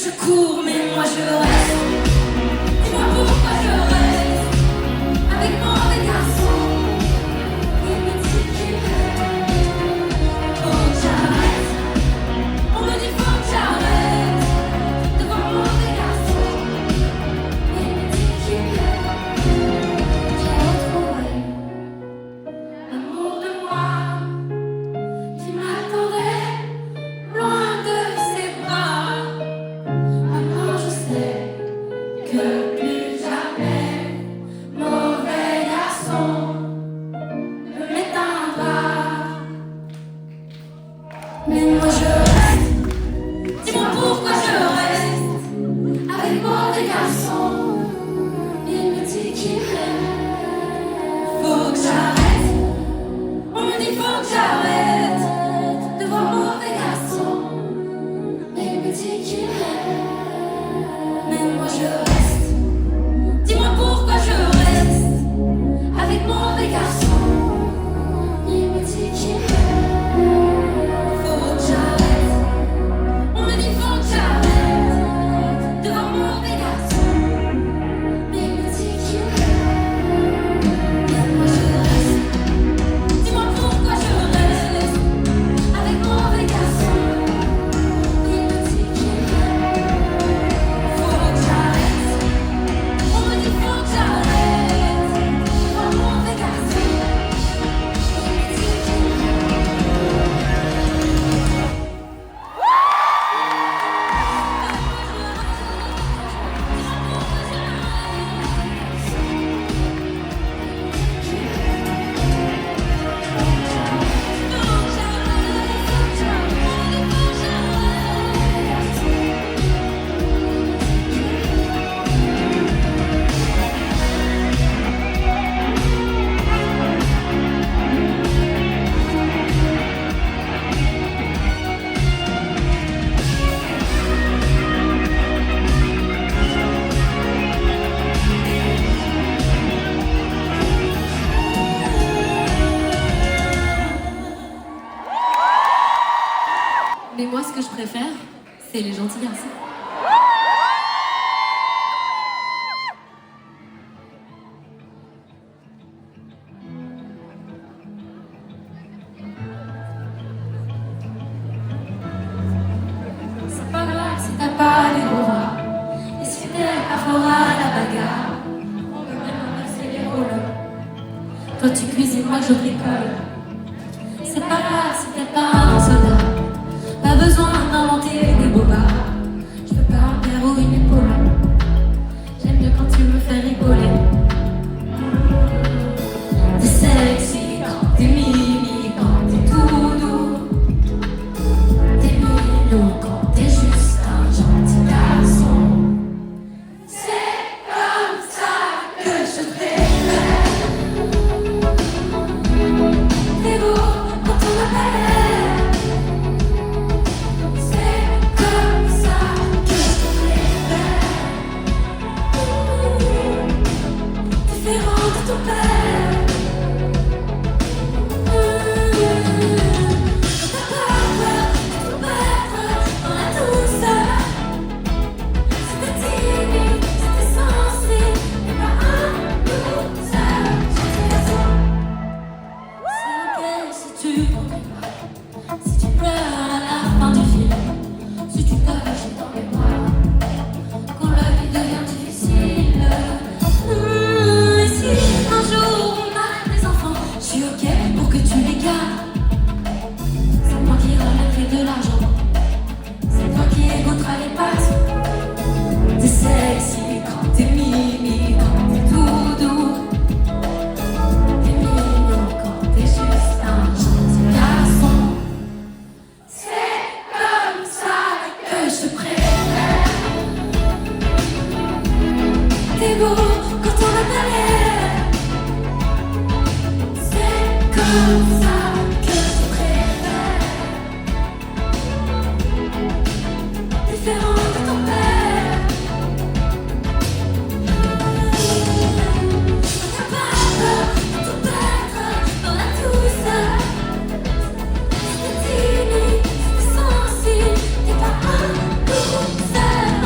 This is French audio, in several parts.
je cours, mais moi je reste. Dis-moi pourquoi je reste avec moi, des garçons. Des petits qui m'aiment. Faut que j'arrête. On me dit faut que j'arrête devant moi, des garçons. Des petits qui m'aiment. J'ai retrouvé l'amour de moi qui m'attendait loin de ses bras. Maintenant je sais que plus jamais mauvais garçon ne m'éteindra. Mais moi je reste. Dis-moi pourquoi je reste avec mauvais garçon. Il me dit qu'il m'aime. Faut que j'arrête. On me dit faut que j'arrête devant mauvais garçon. Il me dit qu'il m'aime. Mais moi je reste. Dis-moi pourquoi je reste avec mauvais garçon. Il me dit qu'il m'aime. Faut que j'arrête. On me dit faut que j'arrête devant mauvais garçon. Mais il me dit qu'il m'aime. Mais moi je reste. Dis-moi pourquoi je reste avec mauvais garçon. Il me dit qu'il m'aime. Faut que j'arrête. On me dit faut que j'arrête devant mauvais garçon. Il me dit qu'il Mais moi, ce que je préfère, c'est les gentils garçons. C'est pas grave si t'as pas des gros bras. Et si t'es pas fort à la bagarre, on peut même inverser les rôles. Toi tu cuisines, moi je bricole. C'est pas grave si t'es pas un soldat. Pas besoin d'inventer des bobards. Je veux pas un père ou une épaule. J'aime mieux quand tu me fais rigoler. T'es sexy quand t'es mimi, quand t'es tout doux. T'es mignon quand t'es juste un gentil garçon. C'est comme ça que je préfère. T'es beau quand on m'appelle. C'est comme ça que je préfère. Différent de ton père. T'as pas peur de tout perdre dans la douceur. C'était timide, c'était sensible, mais pas un loser. Gentil garçon. C'est ok si tu conduis pas, si tu pleures à la fin du film, si tu te caches dans mes bras, quand la vie devient difficile. Et si un jour on a des enfants, je suis ok pour que tu les gardes. C'est moi qui remettrai de l'argent, c'est toi qui égoutera les passes. T'es sexy quand t'es mimi, quand t'es tout doux. T'es mignon quand t'es juste un gentil garçon. C'est comme ça que je préfère. T'es beau quand on m'appelle. C'est comme ça que je préfère. Différent de ton père. T'as pas peur de tout perdre dans la douceur. C'était timide, c'était sensible, t'es pas un loser.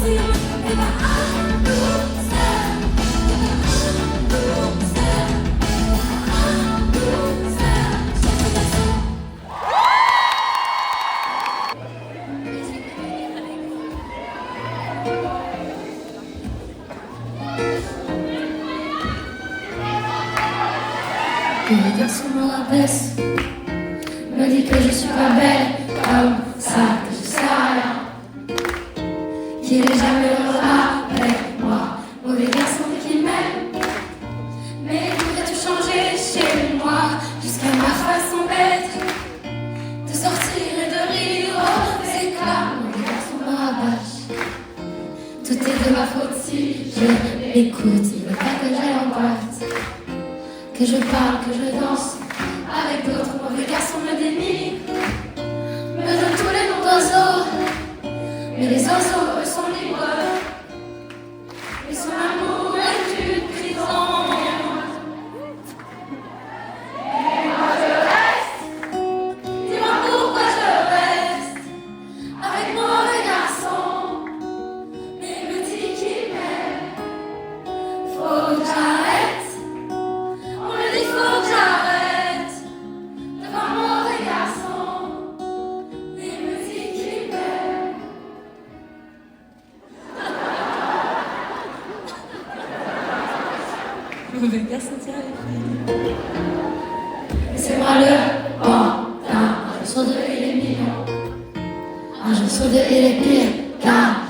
sentir. T'es pas un loser. T'es pas un loser. Un loser. Gentil garçon. Le garçon me rabaisse, me dit que je suis pas belle, comme ça, que je sers à rien, qu'il est jamais heureux avec moi, mauvais garçon qui m'aime, mais il voudrait tout changer chez moi, jusqu'à ma façon d'être, de sortir et de rire aux éclats. Mauvais garçon me rabâche, tout est de ma faute si je l'écoute, il veut pas que j'aille en boîte, que je parle, que je danse avec d'autres. Mauvais garçons me dénigrent, me donnent tous les noms d'oiseaux, mais les oiseaux eux sont libres, et son amour est une prison. Et moi je reste, dis-moi pourquoi je reste avec mon mauvais garçon, mais il me dit qu'il m'aime. Faut que j'arrête. On me dit faut que j'arrête devant mon mauvais garçon. Il me dit qu'il m'aime. Mauvais garçon, tiens. C'est moi le bon, un jour sur deux il est mignon, un jour sur deux il est pire, car